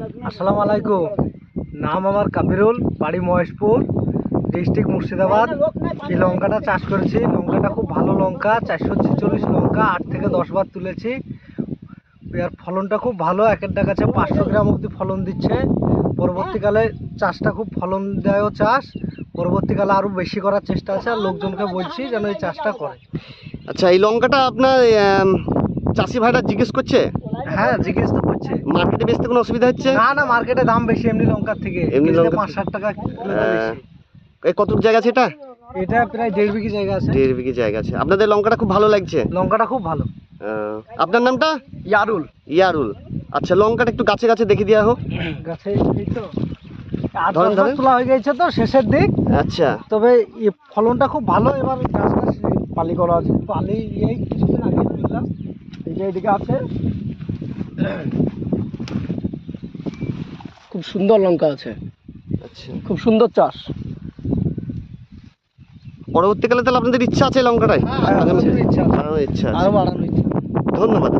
আসসালামু আলাইকুম। নাম আমার কাবিরুল, বাড়ি মহেশপুর, ডিস্ট্রিক্ট মুর্শিদাবাদ। এই লঙ্কাটা চাষ করেছি। লঙ্কাটা খুব ভালো লঙ্কা, 446 লঙ্কা 8 থেকে 10 বার তুলেছি। এর ফলনটা খুব ভালো, এক একটা গাছে 500 গ্রাম অবধি ফলন দিচ্ছে। পরবর্তীকালে চাষটা খুব ফলনদায়ক চাষ। পরবর্তীকালে আরও বেশি করার চেষ্টা আছে, আর লোকজনকে বলছি যেন এই চাষটা করে। আচ্ছা, এই লঙ্কাটা আপনার চাষি ভাইরা জিজ্ঞেস করছে? হ্যাঁ, জিজ্ঞেস তো করছে। মার্কেটে বেচতে কোনো অসুবিধা হচ্ছে? না না, মার্কেটে দাম বেশি এমনি লঙ্কার থেকে, এমনি লঙ্কা 5-7 টাকা কিলো বেশি। এই কতটুকু জায়গা আছে এটা? এটা প্রায় 1.5 বিঘি জায়গা আছে। 1.5 বিঘি জায়গা আছে। আপনাদের লঙ্কাটা খুব ভালো লাগছে? লঙ্কাটা খুব ভালো। আপনার নামটা? ইয়ারুল। ইয়ারুল। আচ্ছা, লঙ্কাটা একটু গাছে গাছে দেখে দেওয়া হোক। গাছে এই তো তোলা হয়ে গেছে তো শেষের দিক। আচ্ছা, তবে ফলনটা খুব ভালো। এবার গাছটা পালি করা আছে, পালি এই কিছুদিন আগে তুললাম। এই যে এদিকে আছে, খুব সুন্দর লঙ্কা আছে। আচ্ছা, খুব সুন্দর চাষ। পরবর্তীকালে তাহলে আপনাদের ইচ্ছা আছে লঙ্কাটায়? ইচ্ছা আছে, ইচ্ছা আছে। আরো বাড়ানোর ইচ্ছা। ধন্যবাদ।